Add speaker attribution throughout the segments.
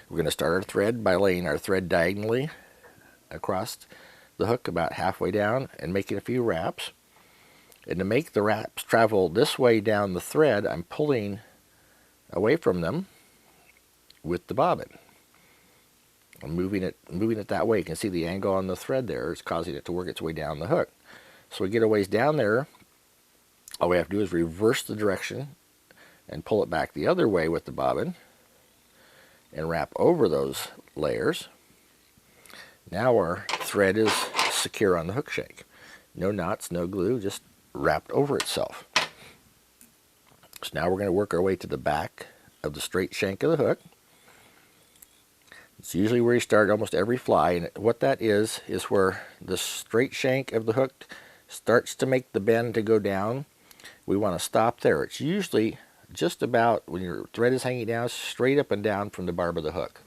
Speaker 1: We're going to start our thread by laying our thread diagonally across the hook about halfway down and making a few wraps. And to make the wraps travel this way down the thread, I'm pulling away from them with the bobbin. I'm moving it that way. You can see the angle on the thread there is causing it to work its way down the hook. So we get a ways down there. All we have to do is reverse the direction and pull it back the other way with the bobbin and wrap over those layers. Now our thread is secure on the hook shank. No knots, no glue, just wrapped over itself. So now we're going to work our way to the back of the straight shank of the hook. It's usually where you start almost every fly, and what that is where the straight shank of the hook starts to make the bend to go down. We want to stop there. It's usually just about when your thread is hanging down, straight up and down from the barb of the hook.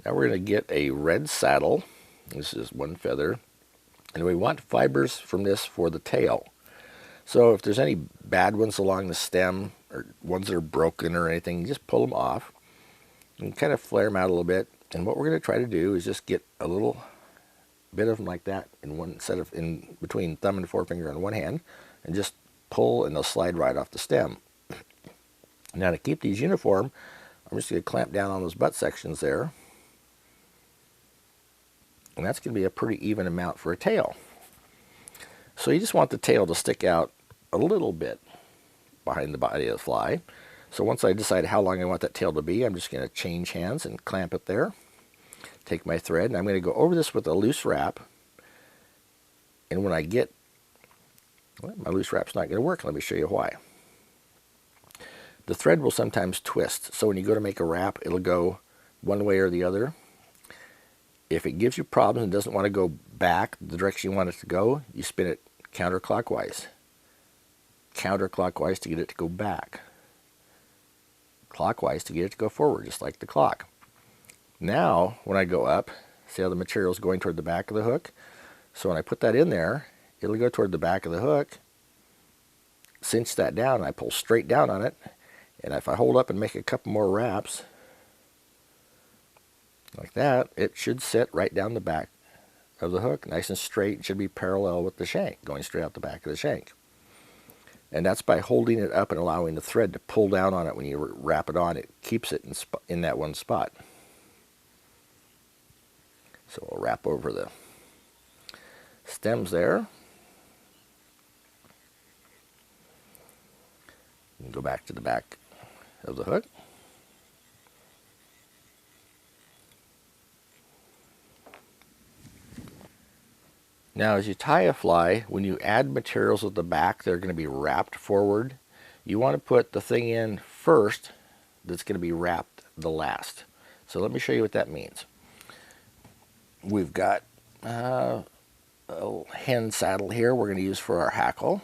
Speaker 1: Now we're going to get a red saddle. This is one feather. And we want fibers from this for the tail. So if there's any bad ones along the stem or ones that are broken or anything, just pull them off and kind of flare them out a little bit. And what we're going to try to do is just get a little bit of them like that in between thumb and forefinger on one hand, and just pull and they'll slide right off the stem. Now to keep these uniform, I'm just going to clamp down on those butt sections there. And that's going to be a pretty even amount for a tail. So you just want the tail to stick out a little bit behind the body of the fly. So once I decide how long I want that tail to be, I'm just going to change hands and clamp it there. Take my thread, and I'm going to go over this with a loose wrap. And when I get, well, my loose wrap's not going to work. Let me show you why. The thread will sometimes twist. So when you go to make a wrap, it'll go one way or the other. If it gives you problems and doesn't want to go back the direction you want it to go, you spin it counterclockwise. Counterclockwise to get it to go back. Clockwise to get it to go forward, just like the clock. Now, when I go up, see how the material is going toward the back of the hook? So when I put that in there, it'll go toward the back of the hook, cinch that down, and I pull straight down on it. And if I hold up and make a couple more wraps, like that, it should sit right down the back of the hook, nice and straight. It should be parallel with the shank, going straight out the back of the shank. And that's by holding it up and allowing the thread to pull down on it when you wrap it on. It keeps it in that one spot. So we'll wrap over the stems there. And go back to the back of the hook. Now as you tie a fly, when you add materials at the back, they're going to be wrapped forward. You want to put the thing in first that's going to be wrapped the last. So let me show you what that means. We've got a little hen saddle here we're going to use for our hackle.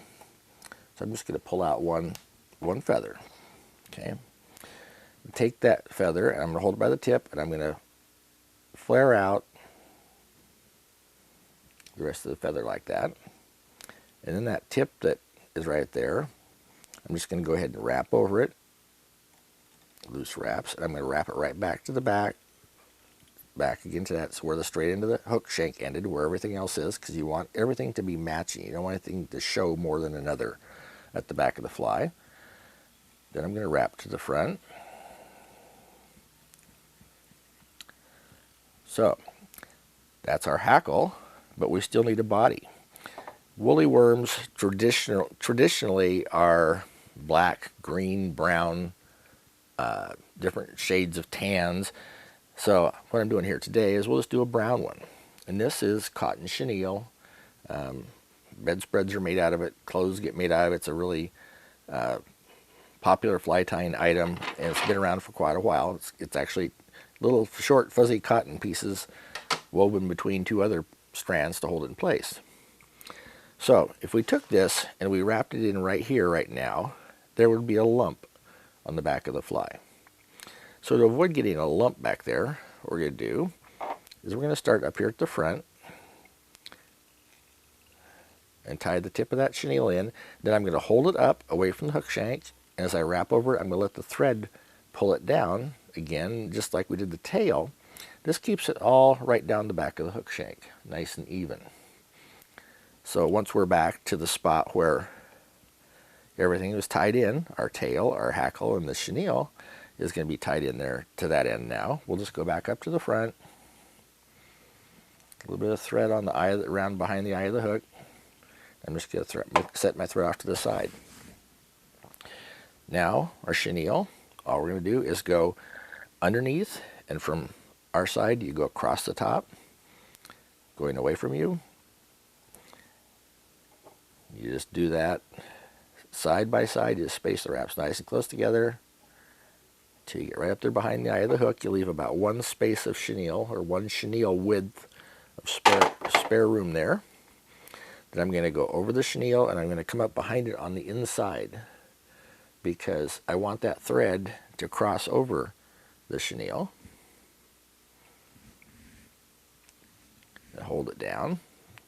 Speaker 1: So I'm just going to pull out one feather. Okay. Take that feather and I'm going to hold it by the tip and I'm going to flare out the rest of the feather like that. And then that tip that is right there, I'm just going to go ahead and wrap over it. Loose wraps. And I'm going to wrap it right back to the back. Back again to that's where the straight end of the hook shank ended, where everything else is, because you want everything to be matching. You don't want anything to show more than another at the back of the fly. Then I'm going to wrap to the front. So that's our hackle, but we still need a body. Woolly worms traditionally are black, green, brown, different shades of tans. So what I'm doing here today is we'll just do a brown one. And this is cotton chenille. Bedspreads are made out of it. Clothes get made out of it. It's a really popular fly tying item, and it's been around for quite a while. It's actually little short fuzzy cotton pieces woven between two other strands to hold it in place. So if we took this and we wrapped it in right here right now, there would be a lump on the back of the fly. So to avoid getting a lump back there, what we're going to do is we're going to start up here at the front and tie the tip of that chenille in. Then I'm going to hold it up away from the hook shank, and as I wrap over it, I'm going to let the thread pull it down again, just like we did the tail, this keeps it all right down the back of the hook shank, nice and even. So once we're back to the spot where everything was tied in, our tail, our hackle, and the chenille is going to be tied in there to that end now. We'll just go back up to the front. A little bit of thread on the eye, around behind the eye of the hook. I'm just going to set my thread off to the side. Now, our chenille, all we're going to do is go underneath, and from our side, you go across the top, going away from you. You just do that side by side. You just space the wraps nice and close together till you get right up there behind the eye of the hook. You leave about one space of chenille, or one chenille width of spare room there. Then I'm going to go over the chenille, and I'm going to come up behind it on the inside, because I want that thread to cross over the chenille. And hold it down.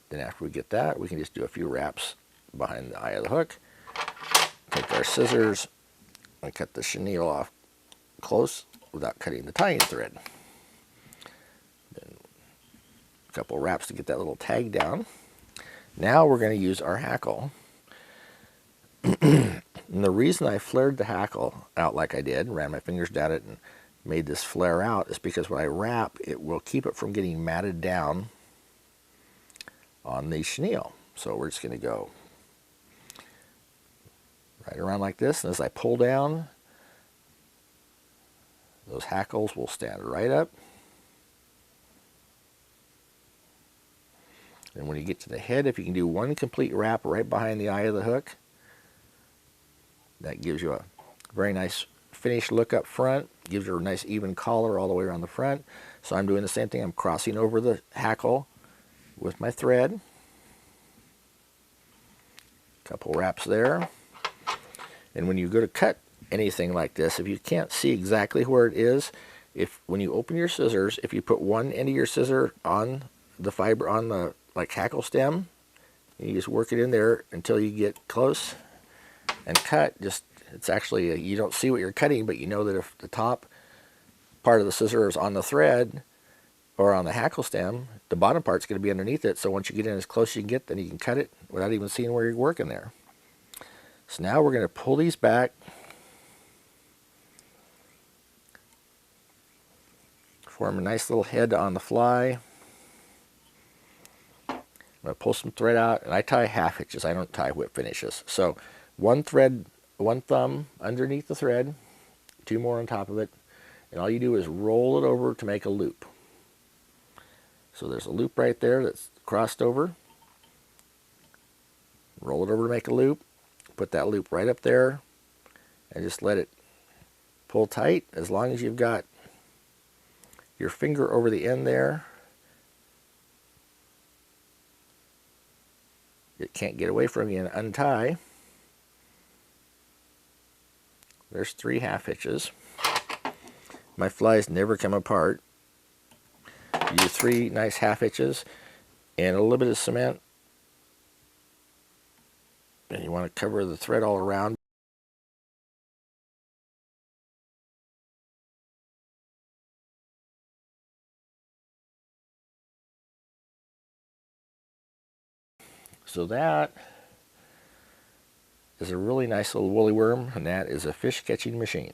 Speaker 1: Then after we get that, we can just do a few wraps behind the eye of the hook. Take our scissors and cut the chenille off close without cutting the tying thread. Then a couple wraps to get that little tag down. Now we're going to use our hackle. And the reason I flared the hackle out like I did, ran my fingers down it and made this flare out, is because when I wrap, it will keep it from getting matted down on the chenille. So we're just going to go right around like this, and as I pull down, those hackles will stand right up. And when you get to the head, if you can do one complete wrap right behind the eye of the hook, that gives you a very nice finished look up front, gives you a nice even collar all the way around the front. So I'm doing the same thing. I'm crossing over the hackle with my thread. Couple wraps there. And when you go to cut anything like this, if you can't see exactly where it is, when you open your scissors, if you put one end of your scissor on the fiber, on the hackle stem, and you just work it in there until you get close and cut. It's actually, you don't see what you're cutting, but you know that if the top part of the scissor is on the thread or on the hackle stem, the bottom part's going to be underneath it. So once you get in as close as you can get, then you can cut it without even seeing where you're working there. So now we're going to pull these back, form a nice little head on the fly. I'm going to pull some thread out, and I tie half hitches. I don't tie whip finishes. So one thread, one thumb underneath the thread, two more on top of it, and all you do is roll it over to make a loop. So there's a loop right there that's crossed over. Roll it over to make a loop. Put that loop right up there and just let it pull tight. As long as you've got your finger over the end there, it can't get away from you, and untie. There's 3 half hitches. My flies never come apart. You do 3 nice half hitches and a little bit of cement. And you want to cover the thread all around. So that is a really nice little woolly worm, and that is a fish catching machine.